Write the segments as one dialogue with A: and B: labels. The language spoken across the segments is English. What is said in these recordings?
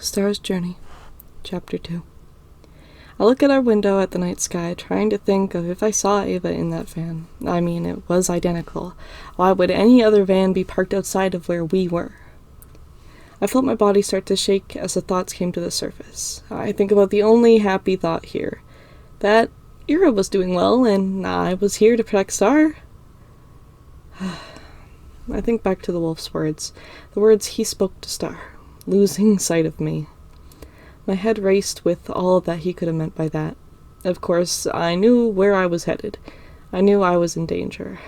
A: Star's Journey, Chapter 2. I look at our window at the night sky, trying to think of if I saw Ava in that van. I mean, it was identical. Why would any other van be parked outside of where we were? I felt my body start to shake as the thoughts came to the surface. I think about the only happy thought here. That Ira was doing well, and I was here to protect Star. I think back to the wolf's words. The words he spoke to Star. Losing sight of me. My head raced with all that he could have meant by that. Of course, I knew where I was headed. I knew I was in danger.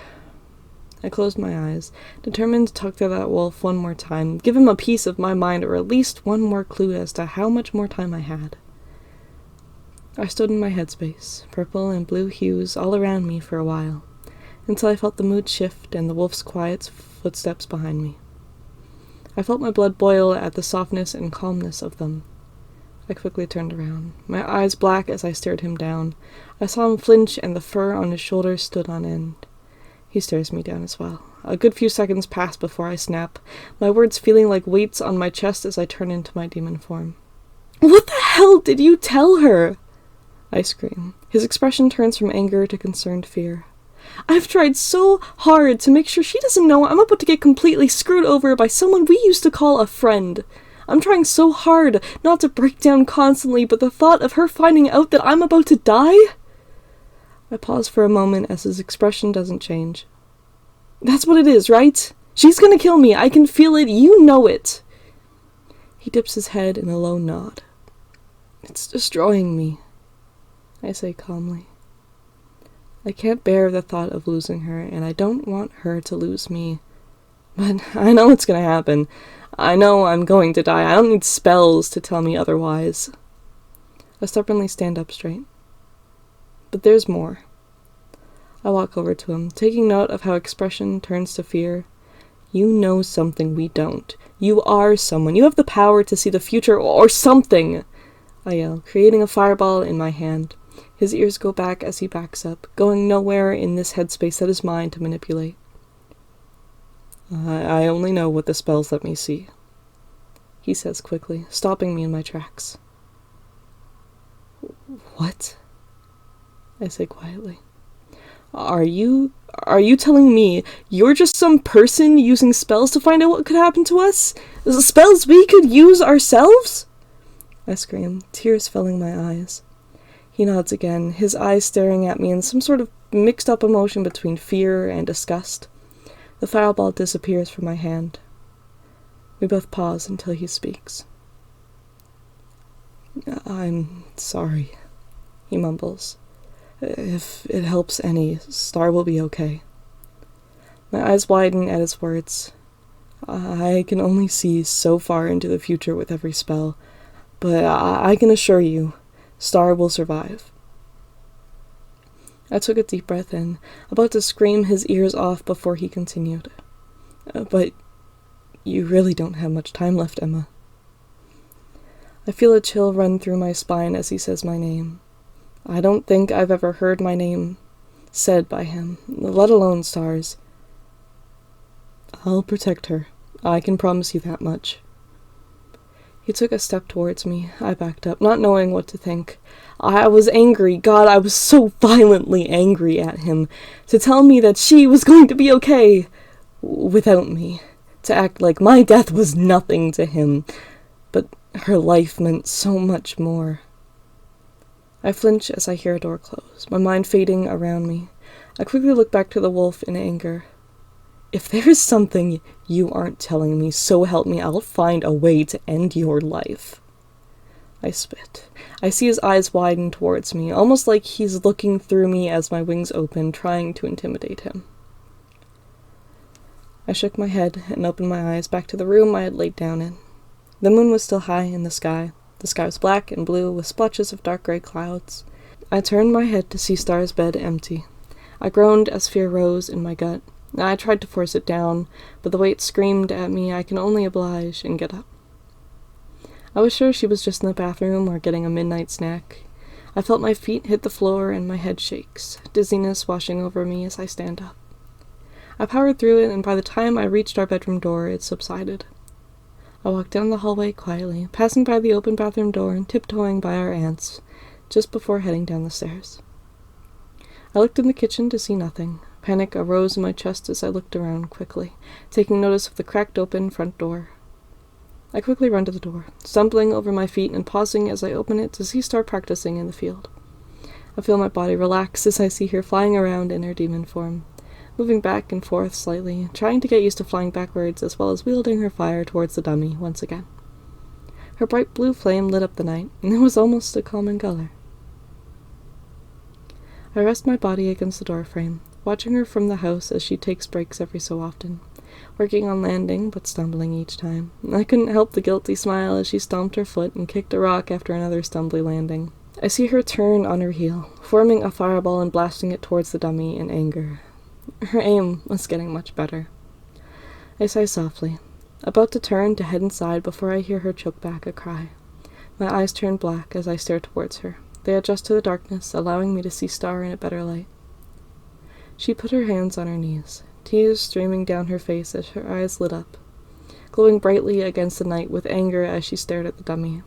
A: I closed my eyes, determined to talk to that wolf one more time, give him a piece of my mind or at least one more clue as to how much more time I had. I stood in my headspace, purple and blue hues all around me for a while, until I felt the mood shift and the wolf's quiet footsteps behind me. I felt my blood boil at the softness and calmness of them. I quickly turned around, my eyes black as I stared him down. I saw him flinch and the fur on his shoulders stood on end. He stares me down as well. A good few seconds pass before I snap, my words feeling like weights on my chest as I turn into my demon form. "What the hell did you tell her?" I scream. His expression turns from anger to concerned fear. "I've tried so hard to make sure she doesn't know I'm about to get completely screwed over by someone we used to call a friend. I'm trying so hard not to break down constantly, but the thought of her finding out that I'm about to die?" I pause for a moment as his expression doesn't change. "That's what it is, right? She's gonna kill me. I can feel it. You know it." He dips his head in a low nod. "It's destroying me," I say calmly. I can't bear the thought of losing her, and I don't want her to lose me. But I know it's gonna happen. I know I'm going to die. I don't need spells to tell me otherwise. I stubbornly stand up straight. But there's more. I walk over to him, taking note of how expression turns to fear. "You know something we don't. You are someone. You have the power to see the future or something," I yell, creating a fireball in my hand. His ears go back as he backs up, going nowhere in this headspace that is mine to manipulate. I only know what the spells let me see," he says quickly, stopping me in my tracks. "What?" I say quietly. Are you telling me you're just some person using spells to find out what could happen to us? Spells we could use ourselves?" I scream, tears filling my eyes. He nods again, his eyes staring at me in some sort of mixed-up emotion between fear and disgust. The fireball disappears from my hand. We both pause until he speaks. "I'm sorry," he mumbles. "If it helps any, Star will be okay." My eyes widen at his words. I can only see so far into the future with every spell, but I can assure you, Star will survive. I took a deep breath in, about to scream his ears off before he continued. But you really don't have much time left, Emma." I feel a chill run through my spine as he says my name. I don't think I've ever heard my name said by him, let alone Star's. "I'll protect her. I can promise you that much." He took a step towards me. I backed up, not knowing what to think. I was angry. God, I was so violently angry at him. To tell me that she was going to be okay without me. To act like my death was nothing to him. But her life meant so much more. I flinch as I hear a door close, my mind fading around me. I quickly look back to the wolf in anger. "If there is something you aren't telling me, so help me, I'll find a way to end your life." I spit. I see his eyes widen towards me, almost like he's looking through me as my wings open, trying to intimidate him. I shook my head and opened my eyes back to the room I had laid down in. The moon was still high in the sky. The sky was black and blue with splotches of dark gray clouds. I turned my head to see Star's bed empty. I groaned as fear rose in my gut. I tried to force it down, but the weight screamed at me I can only oblige and get up. I was sure she was just in the bathroom or getting a midnight snack. I felt my feet hit the floor and my head shakes, dizziness washing over me as I stand up. I powered through it, and by the time I reached our bedroom door, it subsided. I walked down the hallway quietly, passing by the open bathroom door and tiptoeing by our aunts, just before heading down the stairs. I looked in the kitchen to see nothing. Panic arose in my chest as I looked around quickly, taking notice of the cracked open front door. I quickly run to the door, stumbling over my feet and pausing as I open it to see Star practicing in the field. I feel my body relax as I see her flying around in her demon form, moving back and forth slightly, trying to get used to flying backwards as well as wielding her fire towards the dummy once again. Her bright blue flame lit up the night, and it was almost a calming color. I rest my body against the doorframe, watching her from the house as she takes breaks every so often, working on landing but stumbling each time. I couldn't help the guilty smile as she stomped her foot and kicked a rock after another stumbly landing. I see her turn on her heel, forming a fireball and blasting it towards the dummy in anger. Her aim was getting much better. I sigh softly, about to turn to head inside before I hear her choke back a cry. My eyes turn black as I stare towards her. They adjust to the darkness, allowing me to see Star in a better light. She put her hands on her knees, tears streaming down her face as her eyes lit up, glowing brightly against the night with anger as she stared at the dummy.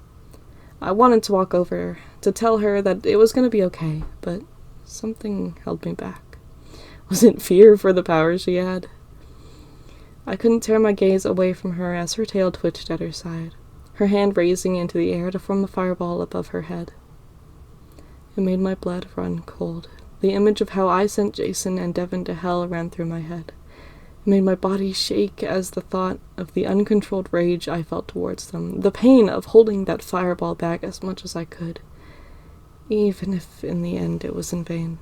A: I wanted to walk over, to tell her that it was going to be okay, but something held me back. Was it fear for the power she had? I couldn't tear my gaze away from her as her tail twitched at her side, her hand raising into the air to form a fireball above her head. It made my blood run cold. The image of how I sent Jason and Devin to hell ran through my head. It made my body shake as the thought of the uncontrolled rage I felt towards them, the pain of holding that fireball back as much as I could, even if in the end it was in vain.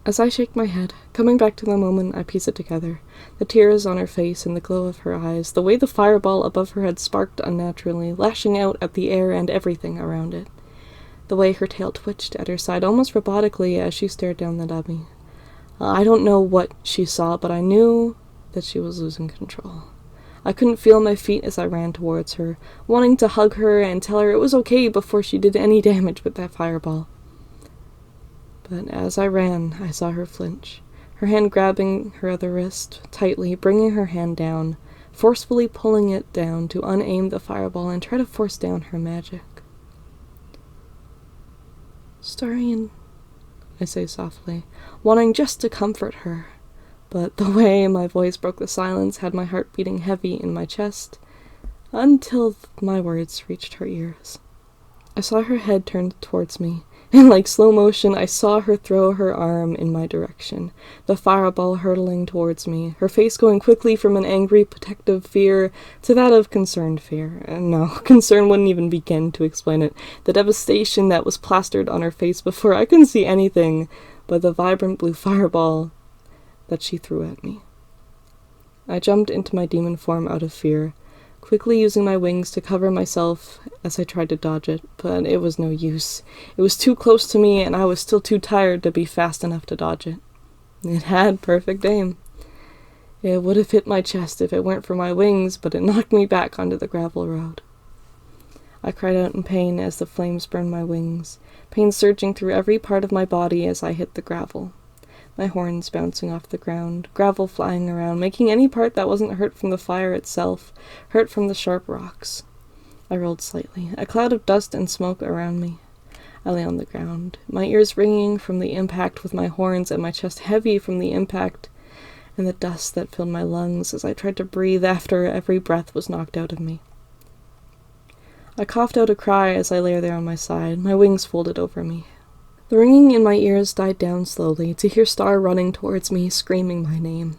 A: As I shake my head, coming back to the moment, I piece it together. The tears on her face and the glow of her eyes, the way the fireball above her head sparked unnaturally, lashing out at the air and everything around it. The way her tail twitched at her side almost robotically as she stared down the dummy. I don't know what she saw, but I knew that she was losing control. I couldn't feel my feet as I ran towards her, wanting to hug her and tell her it was okay before she did any damage with that fireball. But as I ran, I saw her flinch, her hand grabbing her other wrist tightly, bringing her hand down, forcefully pulling it down to unaim the fireball and try to force down her magic. "Starian," I say softly, wanting just to comfort her, but the way my voice broke the silence had my heart beating heavy in my chest, until my words reached her ears. I saw her head turned towards me, and like slow motion I saw her throw her arm in my direction, the fireball hurtling towards me, her face going quickly from an angry, protective fear to that of concerned fear. No, concern wouldn't even begin to explain it. The devastation that was plastered on her face before I couldn't see anything but the vibrant blue fireball that she threw at me. I jumped into my demon form out of fear, quickly using my wings to cover myself as I tried to dodge it, but it was no use. It was too close to me, and I was still too tired to be fast enough to dodge it. It had perfect aim. It would have hit my chest if it weren't for my wings, but it knocked me back onto the gravel road. I cried out in pain as the flames burned my wings, pain surging through every part of my body as I hit the gravel. My horns bouncing off the ground, gravel flying around, making any part that wasn't hurt from the fire itself hurt from the sharp rocks. I rolled slightly, a cloud of dust and smoke around me. I lay on the ground, my ears ringing from the impact with my horns and my chest heavy from the impact and the dust that filled my lungs as I tried to breathe after every breath was knocked out of me. I coughed out a cry as I lay there on my side, my wings folded over me. The ringing in my ears died down slowly, to hear Star running towards me, screaming my name.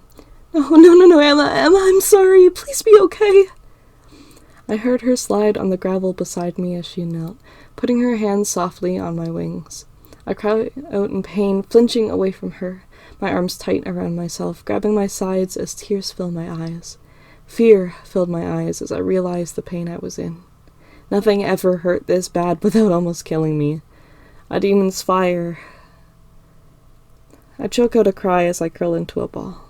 A: No, Emma, I'm sorry, please be okay." I heard her slide on the gravel beside me as she knelt, putting her hands softly on my wings. I cried out in pain, flinching away from her, my arms tight around myself, grabbing my sides as tears filled my eyes. Fear filled my eyes as I realized the pain I was in. Nothing ever hurt this bad without almost killing me. A demon's fire. I choke out a cry as I curl into a ball,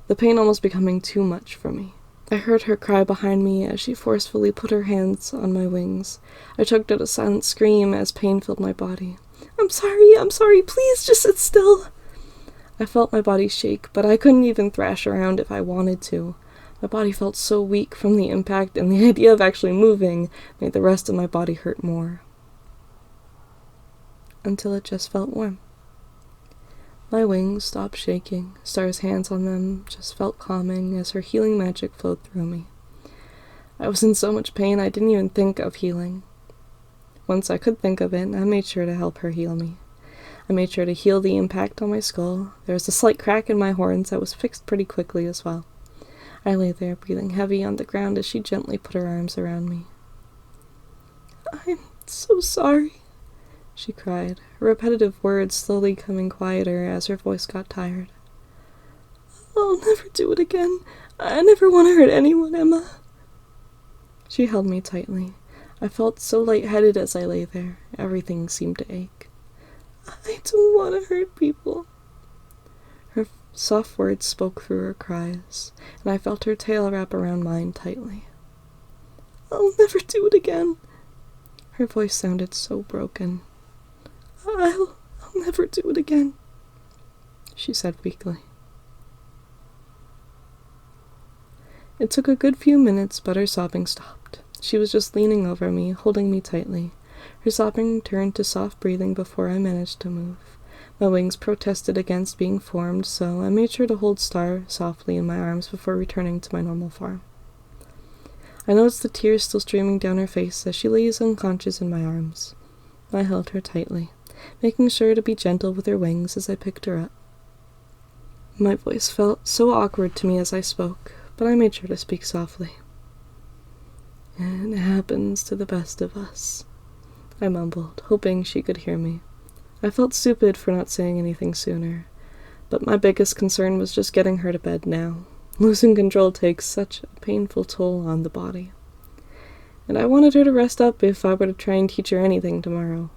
A: the pain almost becoming too much for me. I heard her cry behind me as she forcefully put her hands on my wings. I choked out a silent scream as pain filled my body. I'm sorry, please just sit still." I felt my body shake, but I couldn't even thrash around if I wanted to. My body felt so weak from the impact, and the idea of actually moving made the rest of my body hurt more. Until it just felt warm. My wings stopped shaking. Star's hands on them just felt calming as her healing magic flowed through me. I was in so much pain I didn't even think of healing. Once I could think of it, I made sure to help her heal me. I made sure to heal the impact on my skull. There was a slight crack in my horns that was fixed pretty quickly as well. I lay there, breathing heavy on the ground as she gently put her arms around me. "I'm so sorry," she cried, her repetitive words slowly coming quieter as her voice got tired. "I'll never do it again. I never want to hurt anyone, Emma." She held me tightly. I felt so lightheaded as I lay there. Everything seemed to ache. "I don't want to hurt people." Her soft words spoke through her cries, and I felt her tail wrap around mine tightly. "I'll never do it again." Her voice sounded so broken. I'll never do it again," she said weakly. It took a good few minutes, but her sobbing stopped. She was just leaning over me, holding me tightly. Her sobbing turned to soft breathing before I managed to move. My wings protested against being formed, so I made sure to hold Star softly in my arms before returning to my normal form. I noticed the tears still streaming down her face as she lays unconscious in my arms. I held her tightly, making sure to be gentle with her wings as I picked her up. My voice felt so awkward to me as I spoke, but I made sure to speak softly. "It happens to the best of us," I mumbled, hoping she could hear me. I felt stupid for not saying anything sooner, but my biggest concern was just getting her to bed now. Losing control takes such a painful toll on the body. And I wanted her to rest up if I were to try and teach her anything tomorrow.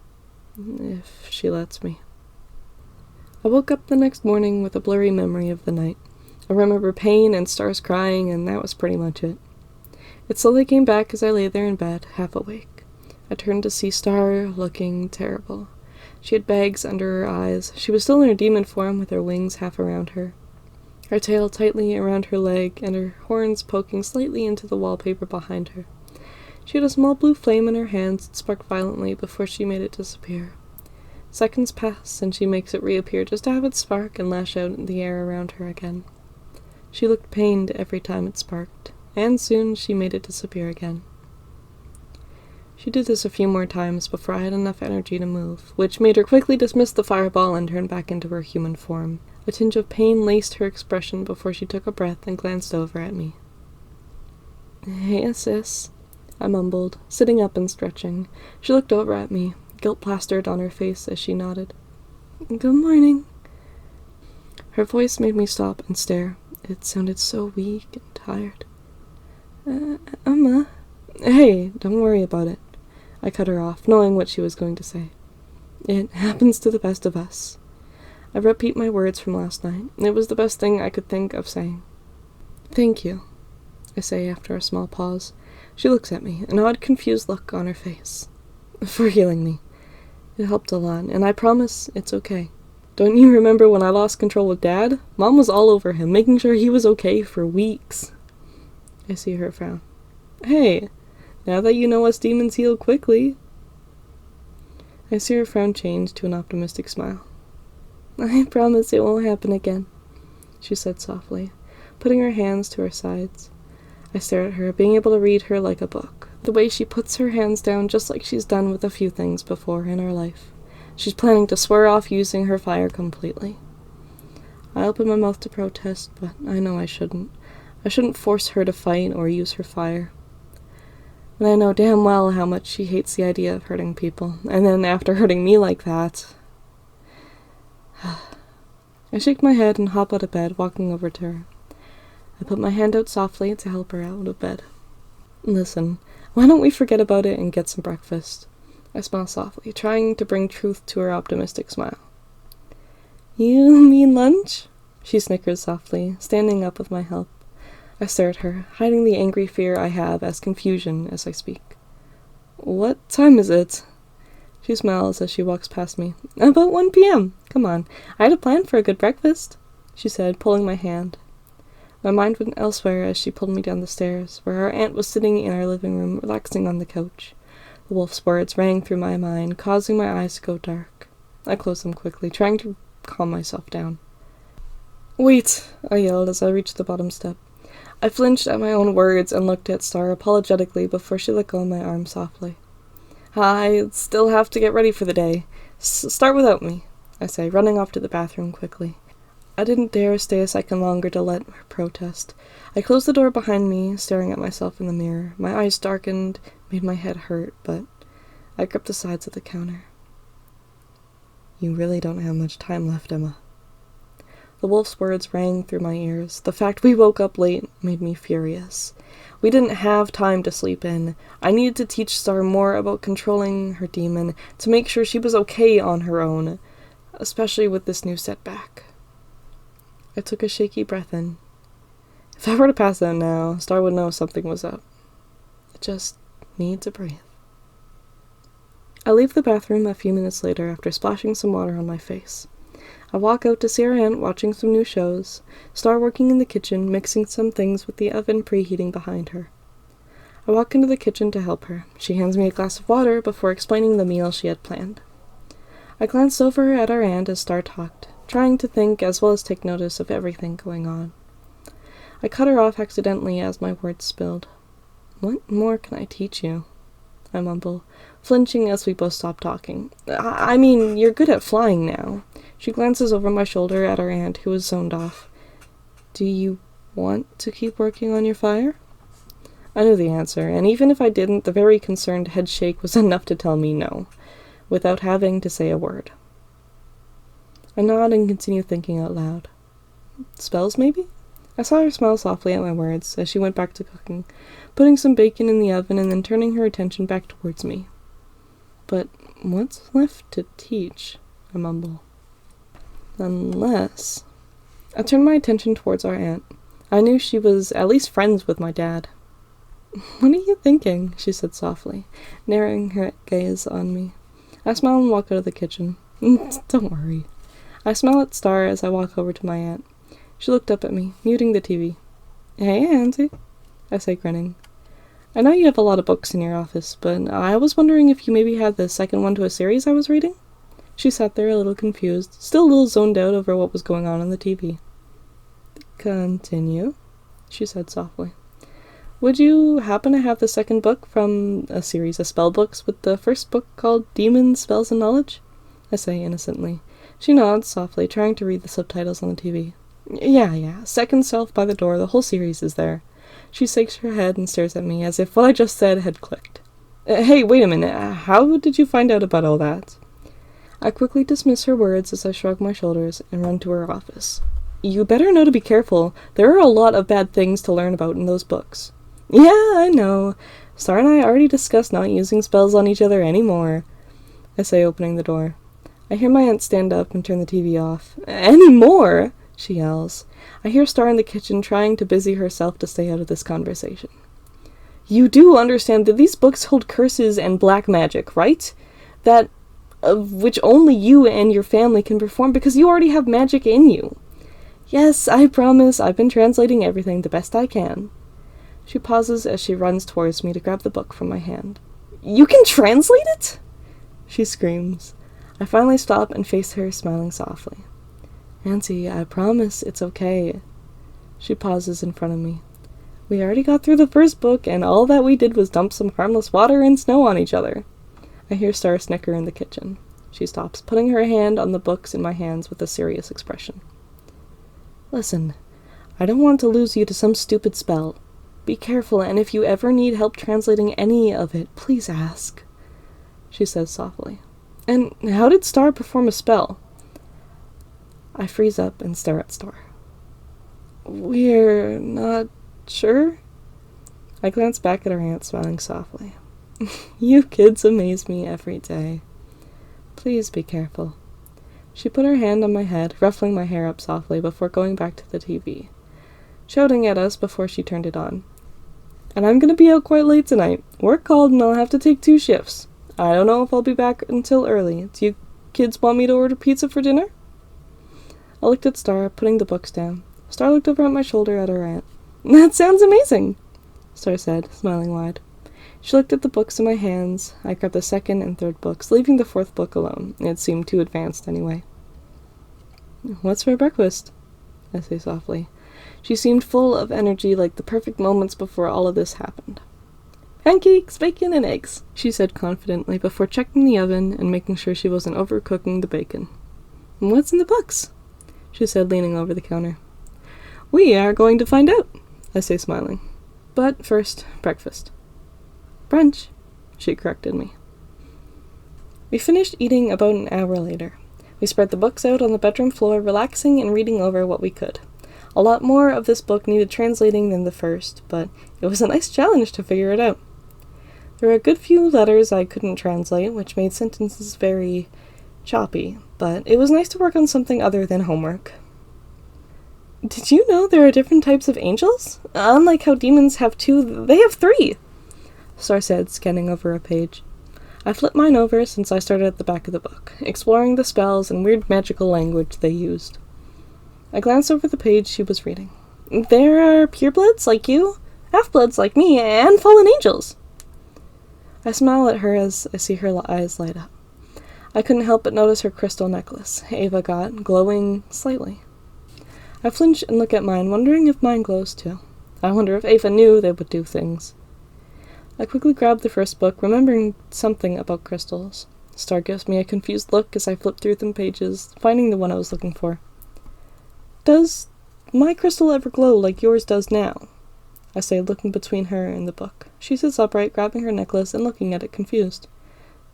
A: If she lets me. I woke up the next morning with a blurry memory of the night. I remember pain and Stars crying, and that was pretty much it. It slowly came back as I lay there in bed, half awake. I turned to see Star looking terrible. She had bags under her eyes. She was still in her demon form with her wings half around her. Her tail tightly around her leg, and her horns poking slightly into the wallpaper behind her. She had a small blue flame in her hands that sparked violently before she made it disappear. Seconds pass, and she makes it reappear just to have it spark and lash out in the air around her again. She looked pained every time it sparked, and soon she made it disappear again. She did this a few more times before I had enough energy to move, which made her quickly dismiss the fireball and turn back into her human form. A tinge of pain laced her expression before she took a breath and glanced over at me. "Hey, sis," I mumbled, sitting up and stretching. She looked over at me, guilt plastered on her face as she nodded. "Good morning." Her voice made me stop and stare. It sounded so weak and tired. Emma." "Hey, don't worry about it." I cut her off, knowing what she was going to say. "It happens to the best of us." I repeat my words from last night. It was the best thing I could think of saying. "Thank you," I say after a small pause. She looks at me, an odd, confused look on her face. "For healing me. It helped a lot, and I promise it's okay. Don't you remember when I lost control with Dad? Mom was all over him, making sure he was okay for weeks." I see her frown. "Hey, now that you know us demons heal quickly." I see her frown change to an optimistic smile. "I promise it won't happen again," she said softly, putting her hands to her sides. I stare at her, being able to read her like a book. The way she puts her hands down just like she's done with a few things before in her life. She's planning to swear off using her fire completely. I open my mouth to protest, but I know I shouldn't. I shouldn't force her to fight or use her fire. And I know damn well how much she hates the idea of hurting people. And then after hurting me like that... I shake my head and hop out of bed, walking over to her. I put my hand out softly to help her out of bed. "Listen, why don't we forget about it and get some breakfast?" I smile softly, trying to bring truth to her optimistic smile. "You mean lunch?" She snickers softly, standing up with my help. I stare at her, hiding the angry fear I have as confusion as I speak. "What time is it?" She smiles as she walks past me. "About 1 p.m. Come on, I had a plan for a good breakfast," she said, pulling my hand. My mind went elsewhere as she pulled me down the stairs, where our aunt was sitting in our living room, relaxing on the couch. The wolf's words rang through my mind, causing my eyes to go dark. I closed them quickly, trying to calm myself down. "Wait!" I yelled as I reached the bottom step. I flinched at my own words and looked at Star apologetically before she let go of my arm softly. "I still have to get ready for the day. Start without me," I say, running off to the bathroom quickly. I didn't dare stay a second longer to let her protest. I closed the door behind me, staring at myself in the mirror. My eyes darkened, made my head hurt, but I gripped the sides of the counter. "You really don't have much time left, Emma." The wolf's words rang through my ears. The fact we woke up late made me furious. We didn't have time to sleep in. I needed to teach Star more about controlling her demon, to make sure she was okay on her own, especially with this new setback. I took a shaky breath in. If I were to pass out now, Star would know something was up. I just need to breathe. I leave the bathroom a few minutes later after splashing some water on my face. I walk out to see our aunt watching some new shows, Star working in the kitchen, mixing some things with the oven preheating behind her. I walk into the kitchen to help her. She hands me a glass of water before explaining the meal she had planned. I glanced over at our aunt as Star talked, trying to think as well as take notice of everything going on. I cut her off accidentally as my words spilled. "What more can I teach you?" I mumble, flinching as we both stop talking. I mean, you're good at flying now." She glances over my shoulder at our aunt, who was zoned off. "Do you want to keep working on your fire?" I knew the answer, and even if I didn't, the very concerned head shake was enough to tell me no, without having to say a word. I nod and continue thinking out loud. Spells, maybe? I saw her smile softly at my words as she went back to cooking, putting some bacon in the oven and then turning her attention back towards me. "But what's left to teach?" I mumble. "Unless..." I turned my attention towards our aunt. I knew she was at least friends with my dad. "What are you thinking?" she said softly, narrowing her gaze on me. I smile and walk out of the kitchen. "Don't worry." I smile at Star as I walk over to my aunt. She looked up at me, muting the TV. "Hey, Auntie," I say, grinning. "I know you have a lot of books in your office, but I was wondering if you maybe had the second one to a series I was reading?" She sat there a little confused, still a little zoned out over what was going on the TV. "Continue," she said softly. "Would you happen to have the second book from a series of spell books with the first book called Demons, Spells, and Knowledge?" I say innocently. She nods softly, trying to read the subtitles on the TV. Yeah, second shelf by the door, the whole series is there." She shakes her head and stares at me as if what I just said had clicked. Hey, wait a minute, how did you find out about all that?" I quickly dismiss her words as I shrug my shoulders and run to her office. "You better know to be careful. There are a lot of bad things to learn about in those books." "Yeah, I know. Star and I already discussed not using spells on each other anymore," I say, opening the door. I hear my aunt stand up and turn the TV off. "Any more?" she yells. I hear Star in the kitchen trying to busy herself to stay out of this conversation. "You do understand that these books hold curses and black magic, right? That of which only you and your family can perform because you already have magic in you." "Yes, I promise. I've been translating everything the best I can." She pauses as she runs towards me to grab the book from my hand. "You can translate it?" she screams. I finally stop and face her, smiling softly. "Auntie, I promise it's okay." She pauses in front of me. "We already got through the first book, and all that we did was dump some harmless water and snow on each other." I hear Star snicker in the kitchen. She stops, putting her hand on the books in my hands with a serious expression. "Listen, I don't want to lose you to some stupid spell. Be careful, and if you ever need help translating any of it, please ask," she says softly. "And how did Star perform a spell?" I freeze up and stare at Star. "We're not sure?" I glance back at her aunt, smiling softly. "You kids amaze me every day. Please be careful." She put her hand on my head, ruffling my hair up softly before going back to the TV, shouting at us before she turned it on. "And I'm gonna be out quite late tonight. Work called and I'll have to take 2 shifts. I don't know if I'll be back until early. Do you kids want me to order pizza for dinner?" I looked at Star, putting the books down. Star looked over at my shoulder at her aunt. That sounds amazing, Star said, smiling wide. She looked at the books in my hands. I grabbed the second and third books, leaving the fourth book alone. It seemed too advanced anyway. What's for breakfast? I say softly. She seemed full of energy, like the perfect moments before all of this happened. Pancakes, bacon, and eggs, she said confidently before checking the oven and making sure she wasn't overcooking the bacon. What's in the books? She said, leaning over the counter. We are going to find out, I say, smiling. But first, breakfast. Brunch, she corrected me. We finished eating about an hour later. We spread the books out on the bedroom floor, relaxing and reading over what we could. A lot more of this book needed translating than the first, but it was a nice challenge to figure it out. There were a good few letters I couldn't translate, which made sentences very choppy, but it was nice to work on something other than homework. Did you know there are different types of angels? Unlike how demons have 2, they have 3, Star said, scanning over a page. I flipped mine over since I started at the back of the book, exploring the spells and weird magical language they used. I glanced over the page she was reading. There are purebloods like you, half-bloods like me, and fallen angels. I smile at her as I see her eyes light up. I couldn't help but notice her crystal necklace, Ava got, glowing slightly. I flinch and look at mine, wondering if mine glows too. I wonder if Ava knew they would do things. I quickly grabbed the first book, remembering something about crystals. Star gives me a confused look as I flip through the pages, finding the one I was looking for. Does my crystal ever glow like yours does now? I say, looking between her and the book. She sits upright, grabbing her necklace and looking at it confused.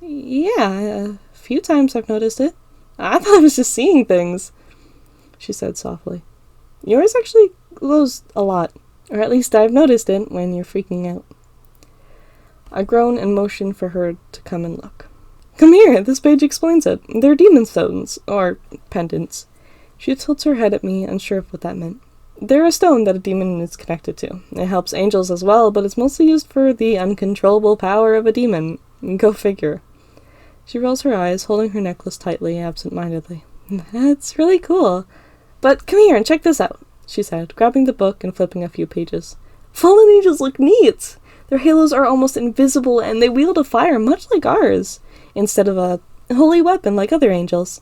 A: Yeah, a few times I've noticed it. I thought I was just seeing things, she said softly. Yours actually glows a lot, or at least I've noticed it when you're freaking out. I groan and motion for her to come and look. Come here, this page explains it. They're demon stones, or pendants. She tilts her head at me, unsure of what that meant. They're a stone that a demon is connected to. It helps angels as well, but it's mostly used for the uncontrollable power of a demon. Go figure. She rolls her eyes, holding her necklace tightly, absent-mindedly. That's really cool. But come here and check this out, she said, grabbing the book and flipping a few pages. Fallen angels look neat! Their halos are almost invisible, and they wield a fire much like ours, instead of a holy weapon like other angels.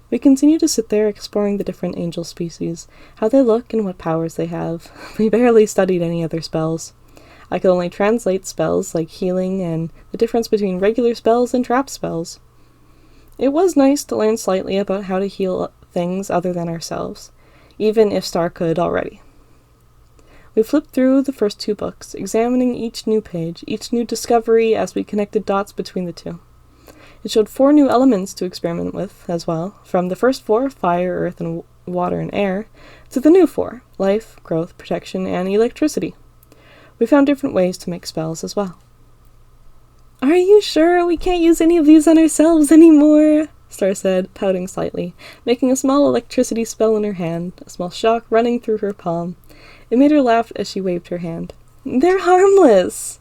A: We continue to sit there exploring the different angel species, how they look and what powers they have. We barely studied any other spells. I could only translate spells like healing and the difference between regular spells and trap spells. It was nice to learn slightly about how to heal things other than ourselves, even if Star could already. We flipped through the first 2 books, examining each new page, each new discovery as we connected dots between the 2. It showed 4 new elements to experiment with, as well, from the first 4, fire, earth, and water and air, to the new 4, life, growth, protection, and electricity. We found different ways to make spells as well. Are you sure we can't use any of these on ourselves anymore? Star said, pouting slightly, making a small electricity spell in her hand, a small shock running through her palm. It made her laugh as she waved her hand. They're harmless!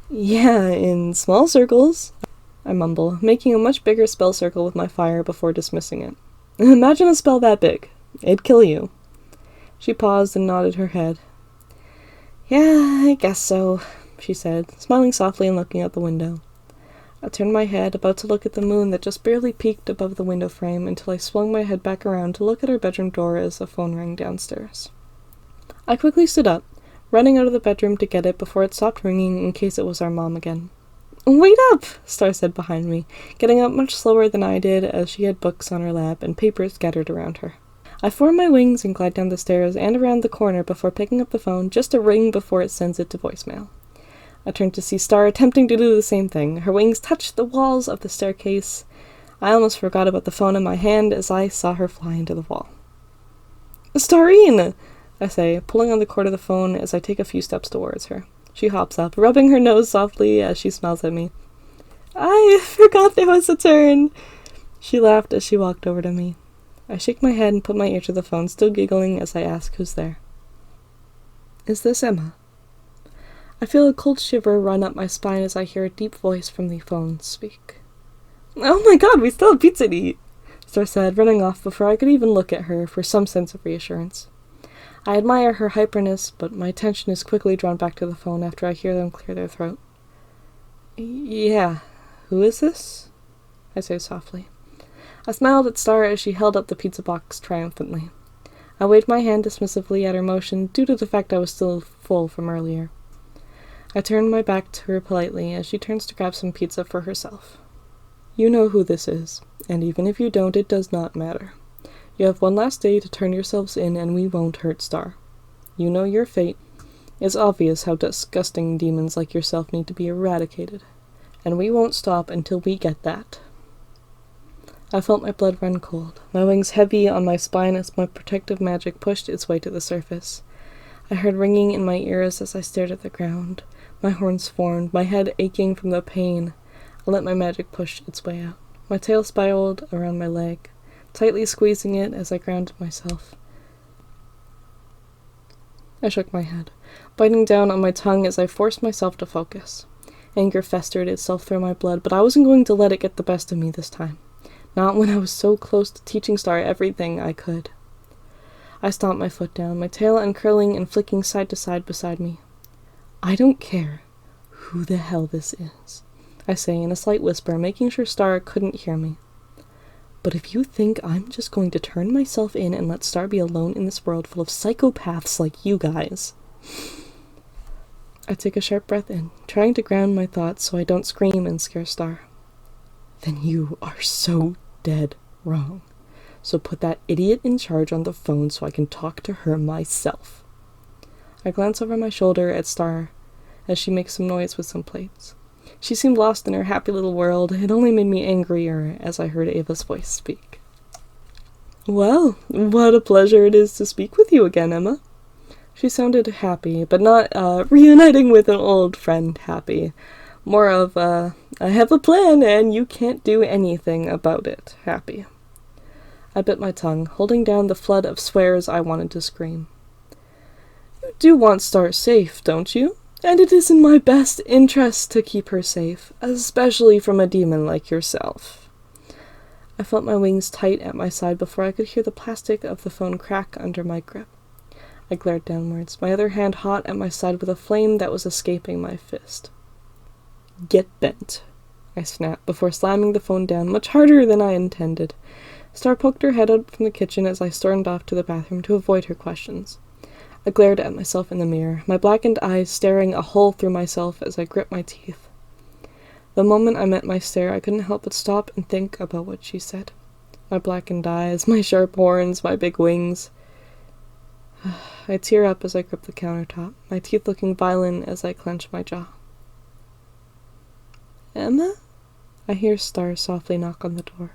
A: Yeah, in small circles, I mumble, making a much bigger spell circle with my fire before dismissing it. Imagine a spell that big. It'd kill you. She paused and nodded her head. Yeah, I guess so, she said, smiling softly and looking out the window. I turned my head, about to look at the moon that just barely peeked above the window frame, until I swung my head back around to look at her bedroom door as a phone rang downstairs. I quickly stood up, running out of the bedroom to get it before it stopped ringing in case it was our mom again. Wait up, Star said behind me, getting up much slower than I did as she had books on her lap and papers scattered around her. I form my wings and glide down the stairs and around the corner before picking up the phone just to ring before it sends it to voicemail. I turned to see Star attempting to do the same thing. Her wings touched the walls of the staircase. I almost forgot about the phone in my hand as I saw her fly into the wall. Starine! I say, pulling on the cord of the phone as I take a few steps towards her. She hops up, rubbing her nose softly as she smiles at me. I forgot there was a turn! She laughed as she walked over to me. I shake my head and put my ear to the phone, still giggling as I ask who's there. Is this Emma? I feel a cold shiver run up my spine as I hear a deep voice from the phone speak. Oh my god, we still have pizza to eat! Star said, running off before I could even look at her for some sense of reassurance. I admire her hyperness, but my attention is quickly drawn back to the phone after I hear them clear their throat. Yeah, who is this? I say softly. I smiled at Star as she held up the pizza box triumphantly. I waved my hand dismissively at her motion due to the fact I was still full from earlier. I turned my back to her politely as she turns to grab some pizza for herself. You know who this is, and even if you don't, it does not matter. You have one last day to turn yourselves in and we won't hurt Star. You know your fate. It's obvious how disgusting demons like yourself need to be eradicated, and we won't stop until we get that. I felt my blood run cold, my wings heavy on my spine as my protective magic pushed its way to the surface. I heard ringing in my ears as I stared at the ground. My horns formed, my head aching from the pain. I let my magic push its way out. My tail spiraled around my leg, tightly squeezing it as I grounded myself. I shook my head, biting down on my tongue as I forced myself to focus. Anger festered itself through my blood, but I wasn't going to let it get the best of me this time. Not when I was so close to teaching Star everything I could. I stomped my foot down, my tail uncurling and flicking side to side beside me. I don't care who the hell this is, I say in a slight whisper, making sure Star couldn't hear me. But if you think I'm just going to turn myself in and let Star be alone in this world full of psychopaths like you guys... I take a sharp breath in, trying to ground my thoughts so I don't scream and scare Star. Then you are so dead wrong. So put that idiot in charge on the phone so I can talk to her myself. I glance over my shoulder at Star as she makes some noise with some plates. She seemed lost in her happy little world. It only made me angrier as I heard Ava's voice speak. Well, what a pleasure it is to speak with you again, Emma. She sounded happy, but not reuniting with an old friend happy. More of I have a plan and you can't do anything about it happy. I bit my tongue, holding down the flood of swears I wanted to scream. You do want Star safe, don't you? And it is in my best interest to keep her safe, especially from a demon like yourself. I felt my wings tight at my side before I could hear the plastic of the phone crack under my grip. I glared downwards, my other hand hot at my side with a flame that was escaping my fist. Get bent, I snapped before slamming the phone down much harder than I intended. Star poked her head out from the kitchen as I stormed off to the bathroom to avoid her questions. I glared at myself in the mirror, my blackened eyes staring a hole through myself as I gripped my teeth. The moment I met my stare, I couldn't help but stop and think about what she said. My blackened eyes, my sharp horns, my big wings. I tear up as I grip the countertop, my teeth looking violent as I clench my jaw. Emma? I hear Star softly knock on the door.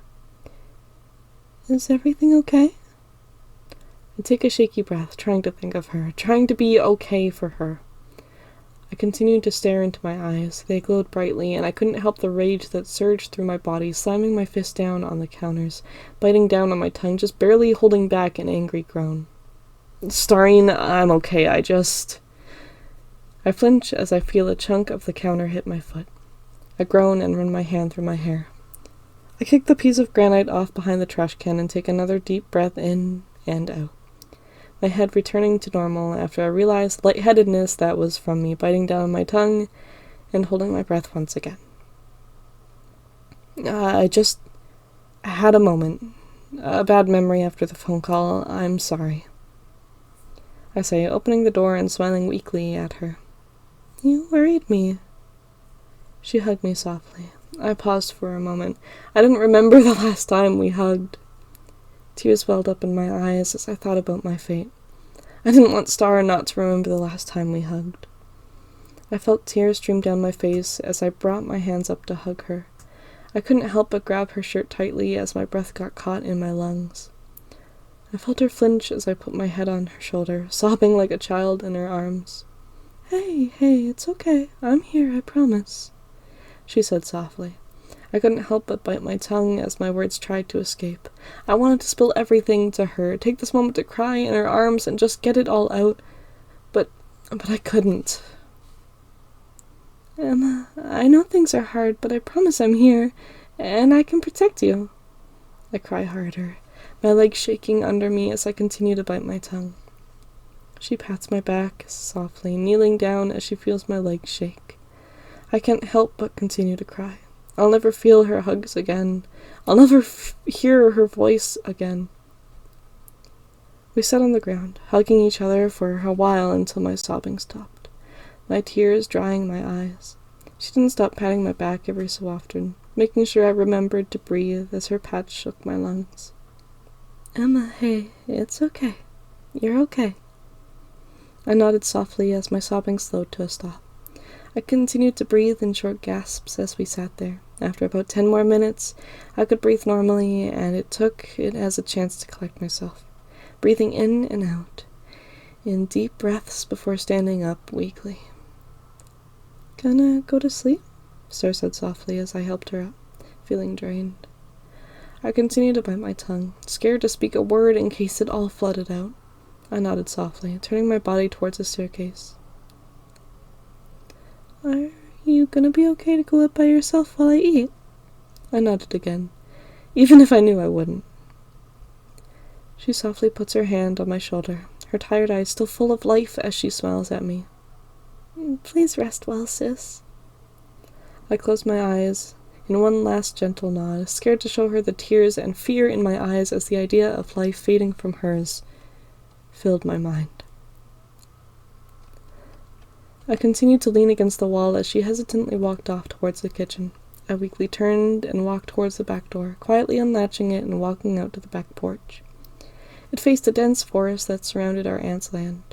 A: Is everything okay? I take a shaky breath, trying to think of her, trying to be okay for her. I continued to stare into my eyes. They glowed brightly, and I couldn't help the rage that surged through my body, slamming my fist down on the counters, biting down on my tongue, just barely holding back an angry groan. Starring, I'm okay, I flinch as I feel a chunk of the counter hit my foot. I groan and run my hand through my hair. I kick the piece of granite off behind the trash can and take another deep breath in and out. My head returning to normal after I realized the lightheadedness that was from me biting down on my tongue and holding my breath once again. I just had a moment. A bad memory after the phone call. I'm sorry. I say, opening the door and smiling weakly at her. You worried me. She hugged me softly. I paused for a moment. I didn't remember the last time we hugged. Tears welled up in my eyes as I thought about my fate. I didn't want Star not to remember the last time we hugged. I felt tears stream down my face as I brought my hands up to hug her. I couldn't help but grab her shirt tightly as my breath got caught in my lungs. I felt her flinch as I put my head on her shoulder, sobbing like a child in her arms. Hey, it's okay. I'm here, I promise, she said softly. I couldn't help but bite my tongue as my words tried to escape. I wanted to spill everything to her, take this moment to cry in her arms and just get it all out. But I couldn't. Emma, I know things are hard, but I promise I'm here, and I can protect you. I cry harder, my legs shaking under me as I continue to bite my tongue. She pats my back softly, kneeling down as she feels my legs shake. I can't help but continue to cry. I'll never feel her hugs again. I'll never hear her voice again. We sat on the ground, hugging each other for a while until my sobbing stopped, my tears drying my eyes. She didn't stop patting my back every so often, making sure I remembered to breathe as her pat shook my lungs. Emma, hey, it's okay. You're okay. I nodded softly as my sobbing slowed to a stop. I continued to breathe in short gasps as we sat there. After about 10 more minutes, I could breathe normally, and it took it as a chance to collect myself, breathing in and out, in deep breaths before standing up weakly. Gonna go to sleep? Sir said softly as I helped her up, feeling drained. I continued to bite my tongue, scared to speak a word in case it all flooded out. I nodded softly, turning my body towards the staircase. Are you gonna be okay to go up by yourself while I eat? I nodded again, even if I knew I wouldn't. She softly puts her hand on my shoulder, her tired eyes still full of life as she smiles at me. Please rest well, sis. I closed my eyes in one last gentle nod, scared to show her the tears and fear in my eyes as the idea of life fading from hers filled my mind. I continued to lean against the wall as she hesitantly walked off towards the kitchen. I weakly turned and walked towards the back door, quietly unlatching it and walking out to the back porch. It faced a dense forest that surrounded our aunt's land.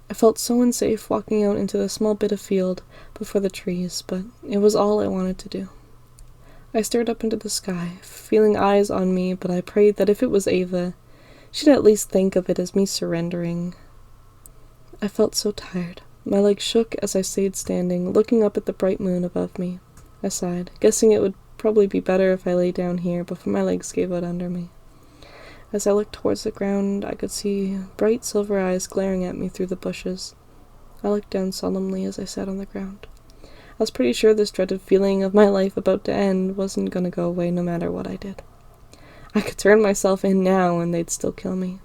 A: I felt so unsafe walking out into the small bit of field before the trees, but it was all I wanted to do. I stared up into the sky, feeling eyes on me, but I prayed that if it was Ava, she'd at least think of it as me surrendering. I felt so tired. My legs shook as I stayed standing, looking up at the bright moon above me. I sighed, guessing it would probably be better if I lay down here before my legs gave out under me. As I looked towards the ground, I could see bright silver eyes glaring at me through the bushes. I looked down solemnly as I sat on the ground. I was pretty sure this dreaded feeling of my life about to end wasn't going to go away no matter what I did. I could turn myself in now and they'd still kill me.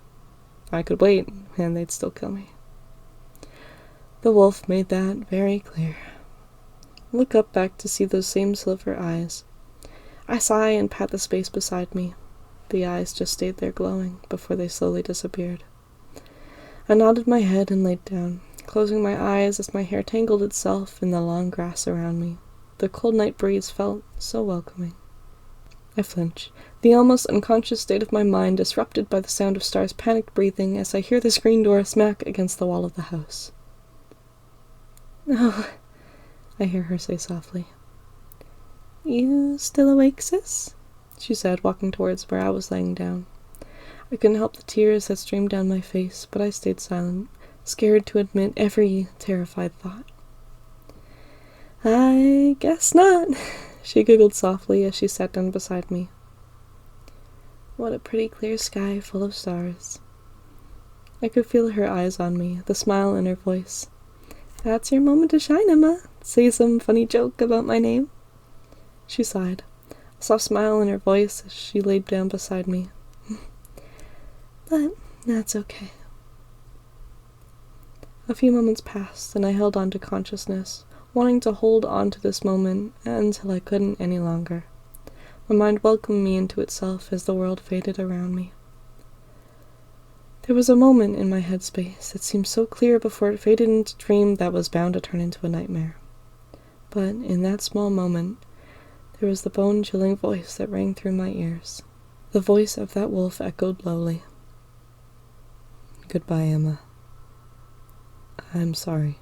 A: I could wait and they'd still kill me. The wolf made that very clear. I look up back to see those same silver eyes. I sigh and pat the space beside me. The eyes just stayed there glowing before they slowly disappeared. I nodded my head and laid down, closing my eyes as my hair tangled itself in the long grass around me. The cold night breeze felt so welcoming. I flinch, the almost unconscious state of my mind disrupted by the sound of Star's panicked breathing as I hear the screen door smack against the wall of the house. "Oh," I hear her say softly. "You still awake, sis?" she said, walking towards where I was laying down. I couldn't help the tears that streamed down my face, but I stayed silent, scared to admit every terrified thought. "I guess not," she giggled softly as she sat down beside me. What a pretty clear sky full of stars. I could feel her eyes on me, the smile in her voice. "That's your moment to shine, Emma. Say some funny joke about my name." She sighed, a soft smile in her voice as she laid down beside me. "But that's okay." A few moments passed, and I held on to consciousness, wanting to hold on to this moment until I couldn't any longer. My mind welcomed me into itself as the world faded around me. There was a moment in my headspace that seemed so clear before it faded into a dream that was bound to turn into a nightmare. But in that small moment, there was the bone-chilling voice that rang through my ears. The voice of that wolf echoed lowly. "Goodbye, Emma. I'm sorry."